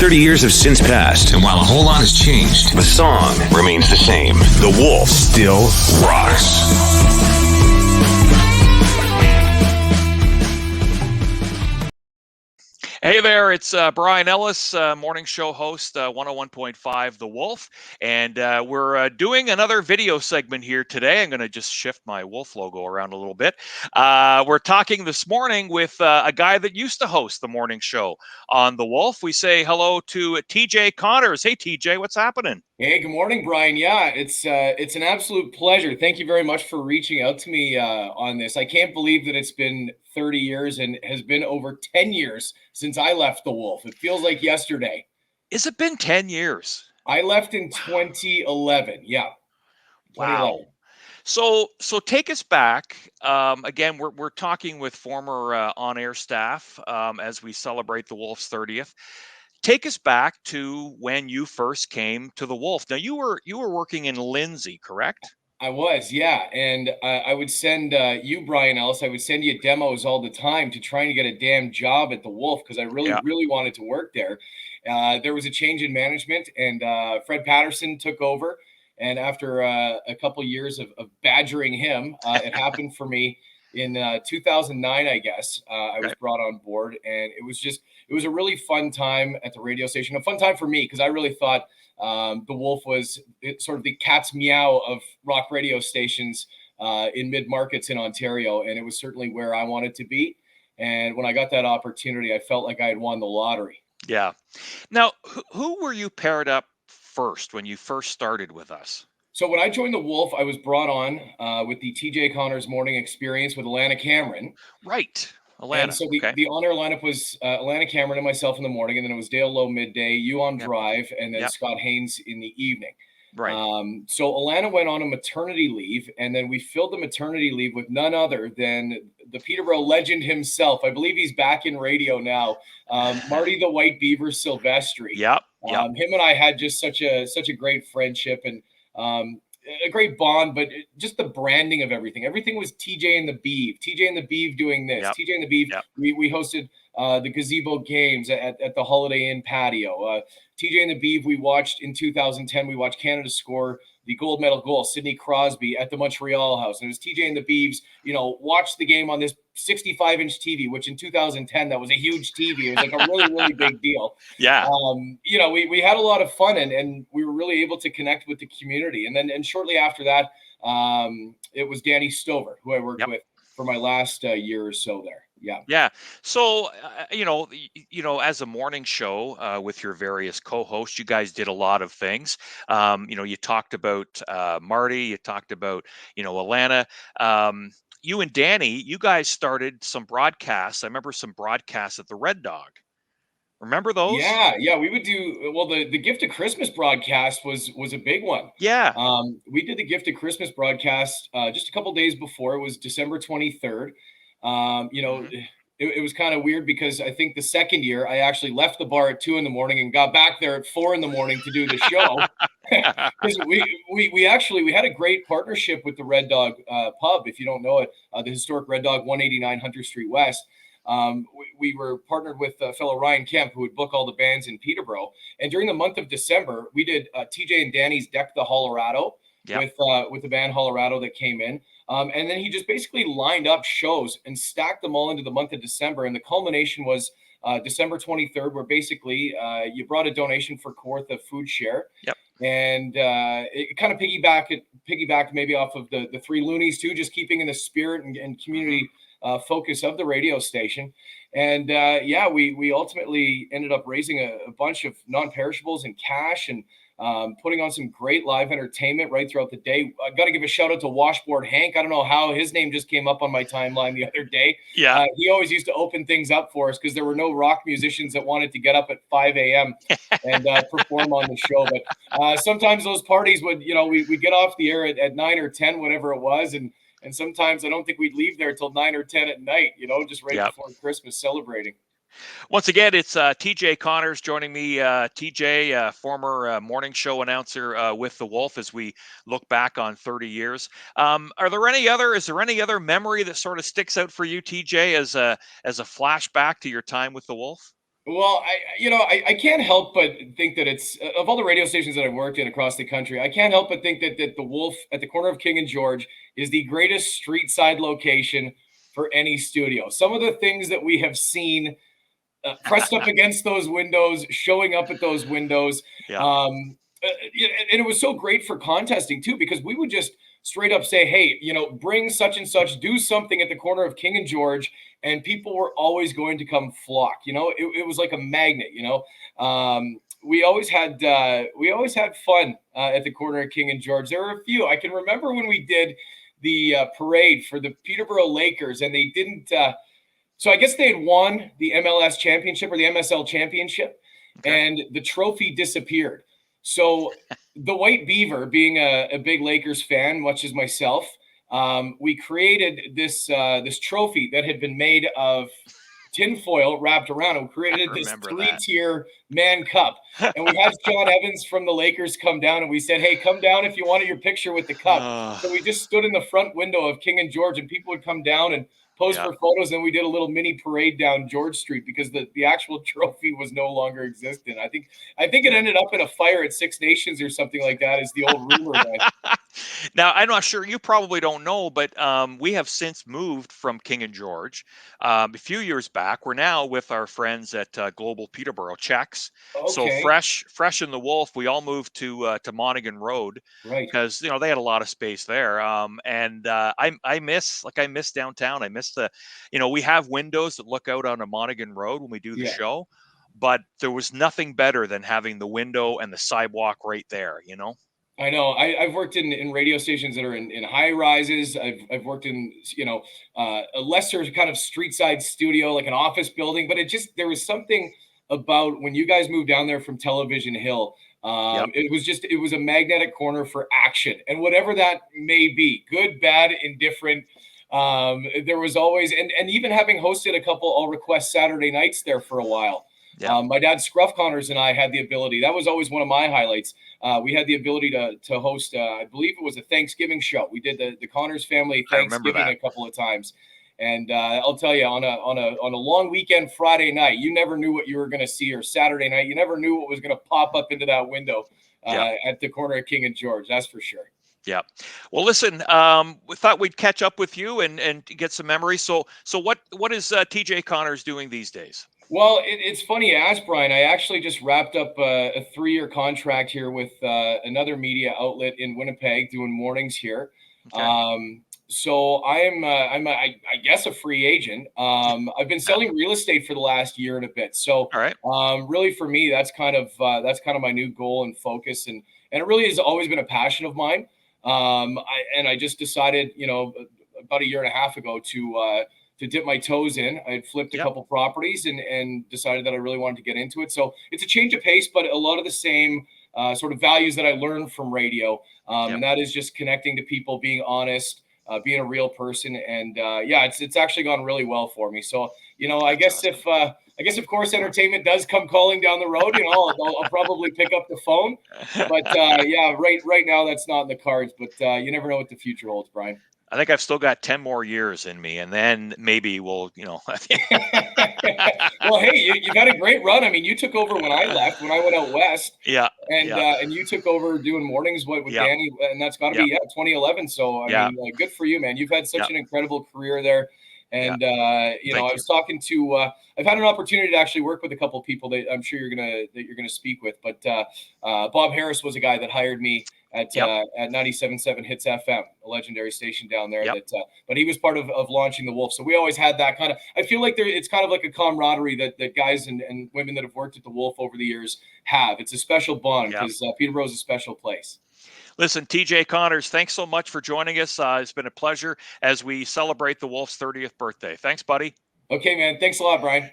30 years have since passed, and while a whole lot has changed, the song remains the same. The Wolf still rocks. Hey there, it's Brian Ellis, morning show host, 101.5 The Wolf, and we're doing another video segment here today. I'm going to just shift my Wolf logo around a little bit. We're talking this morning with a guy that used to host the morning show on The Wolf. We say hello to TJ Connors. Hey, TJ, what's happening? Hey, good morning, Brian. Yeah, it's an absolute pleasure. Thank you very much for reaching out to me on this. I can't believe that it's been 30 years and has been over 10 years since I left The Wolf. It feels like yesterday. Has it been 10 years? I left in 2011. Yeah, 2011. Wow. So take us back. Again, we're talking with former on-air staff as we celebrate the Wolf's 30th. Take us back to when you first came to the Wolf. Now you were working in Lindsay, correct? I was, yeah, and I would send you, Brian Ellis. I would send you demos all the time to try and get a damn job at the Wolf because I really wanted to work there. There was a change in management, and Fred Patterson took over. And after a couple years of badgering him, it happened for me in 2009, I guess. I was brought on board, and it was a really fun time at the radio station. A fun time for me because I really thought the Wolf was sort of the cat's meow of rock radio stations in mid-markets in Ontario, and it was certainly where I wanted to be. And when I got that opportunity, I felt like I had won the lottery. Yeah. Now, who were you paired up first when you first started with us? So when I joined the Wolf, I was brought on with the TJ Connors morning experience with Alana Cameron. Right. Alana. And so the on-air lineup was Alana Cameron and myself in the morning, and then it was Dale Lowe midday, you on drive, and then Scott Haynes in the evening. Right. So Alana went on a maternity leave, and then we filled the maternity leave with none other than the Peterborough legend himself. I believe he's back in radio now. Marty the White Beaver Silvestri. Yep. Him and I had just such a great friendship and a great bond, but just the branding of everything. Everything was TJ and the Beeve. TJ and the Beeve doing this. TJ and the Beeve. We hosted the Gazebo Games at the Holiday Inn patio. TJ and the Beeve, we watched in 2010. We watched Canada score the gold medal goal, Sidney Crosby at the Montreal House. And it was TJ and the Beeves, watched the game on this 65-inch TV, which in 2010, that was a huge TV. It was like a really, really big deal. Yeah. We had a lot of fun and we were really able to connect with the community. And shortly after that, it was Danny Stover, who I worked with for my last year or so there. Yeah. Yeah. So, as a morning show with your various co-hosts, you guys did a lot of things. You talked about Marty, you talked about, Alana. You and Danny, you guys started some broadcasts. I remember some broadcasts at the Red Dog. Remember those? Yeah. We would do the Gift of Christmas broadcast was a big one. Yeah. We did the Gift of Christmas broadcast just a couple days before. It was December 23rd. It was kind of weird because I think the second year I actually left the bar at 2 a.m. and got back there at 4 a.m. to do the show. Because we had a great partnership with the Red Dog pub. If you don't know it, the historic Red Dog, 189 Hunter Street West. We were partnered with fellow Ryan Kemp, who would book all the bands in Peterborough. And during the month of December, we did TJ and Danny's Deck the Colorado with the band Colorado that came in. And then he just basically lined up shows and stacked them all into the month of December. And the culmination was December 23rd, where basically you brought a donation for Kawartha Food Share. Yep. And it kind of piggybacked maybe off of the Three Loonies too, just keeping in the spirit and community focus of the radio station. And we ultimately ended up raising a bunch of non-perishables in cash and putting on some great live entertainment right throughout the day. I got to give a shout out to Washboard Hank. I don't know how his name just came up on my timeline the other day. Yeah. He always used to open things up for us because there were no rock musicians that wanted to get up at 5 a.m. and perform on the show. But sometimes those parties would, we'd get off the air at 9 or 10, whatever it was. And sometimes I don't think we'd leave there till 9 or 10 at night, just right before Christmas celebrating. Once again, it's TJ Connors joining me. TJ, former morning show announcer with the Wolf, as we look back on 30 years. Is there any other memory that sort of sticks out for you, TJ, as a flashback to your time with the Wolf? Well, I can't help but think that it's of all the radio stations that I've worked in across the country, I can't help but think that the Wolf at the corner of King and George is the greatest street side location for any studio. Some of the things that we have seen pressed up against those windows, showing up at those windows. Yeah. And it was so great for contesting too, because we would just straight up say, hey, bring such and such, do something at the corner of King and George, and people were always going to come flock. It was like a magnet. We always had fun at the corner of King and George. There were a few. I can remember when we did the parade for the Peterborough Lakers, and they didn't. So I guess they had won the MLS championship or the MSL championship, and the trophy disappeared. So the White Beaver, being a big Lakers fan, much as myself, we created this trophy that had been made of tinfoil wrapped around. And we created this 3-tier man cup. And we had John Evans from the Lakers come down, and we said, hey, come down if you wanted your picture with the cup. So we just stood in the front window of King and George, and people would come down and pose for photos, and we did a little mini parade down George Street because the actual trophy was no longer existent. I think it ended up in a fire at Six Nations or something like that, is the old rumor. Now, I'm not sure, you probably don't know, but we have since moved from King and George a few years back. We're now with our friends at Global Peterborough Czechs. Okay. So fresh in the Wolf, we all moved to Monaghan Road, right? Because they had a lot of space there. And I miss downtown. I miss we have windows that look out on a Monaghan Road when we do the show, but there was nothing better than having the window and the sidewalk right there. I know. I've worked in radio stations that are in high rises. I've worked in a lesser kind of street side studio, like an office building. But there was something about when you guys moved down there from Television Hill. It was a magnetic corner for action, and whatever that may be, good, bad, indifferent. There was always, and even having hosted a couple All Request Saturday nights there for a while. My dad Scruff Connors and I had the ability. That was always one of my highlights. We had the ability to host. I believe it was a Thanksgiving show. We did the Connors family Thanksgiving a couple of times, and I'll tell you, on a long weekend Friday night, you never knew what you were going to see, or Saturday night, you never knew what was going to pop up into that window at the corner of King and George. That's for sure. Yeah. Well, listen, we thought we'd catch up with you and get some memories. So what is TJ Connors doing these days? Well, it's funny you ask, Brian. I actually just wrapped up a 3-year contract here with another media outlet in Winnipeg doing mornings here. Okay. So I guess a free agent. I've been selling real estate for the last year and a bit. So all right. Really for me, that's kind of my new goal and focus, and it really has always been a passion of mine. I just decided, about a year and a half ago to dip my toes in. I had flipped a couple properties and decided that I really wanted to get into it. So it's a change of pace, but a lot of the same sort of values that I learned from radio. And that is just connecting to people, being honest, being a real person. And it's actually gone really well for me. So, I guess if Course Entertainment does come calling down the road, I'll probably pick up the phone. But right now that's not in the cards. But you never know what the future holds, Brian. I think I've still got 10 more years in me, and then maybe we'll, Well, hey, you've had a great run. I mean, you took over when I left, when I went out west. Yeah. And you took over doing mornings with Danny, and that's got to be 2011. So I mean, good for you, man. You've had such an incredible career there. And I was talking to I've had an opportunity to actually work with a couple of people that I'm sure you're gonna speak with. But Bob Harris was a guy that hired me at 97.7 Hits FM, a legendary station down there. But he was part of launching the Wolf. So we always had that kind of. I feel like it's kind of like a camaraderie that guys and women that have worked at the Wolf over the years have. It's a special bond because Peterborough is a special place. Listen, TJ Connors, thanks so much for joining us. It's been a pleasure as we celebrate the Wolf's 30th birthday. Thanks, buddy. Okay, man. Thanks a lot, Brian.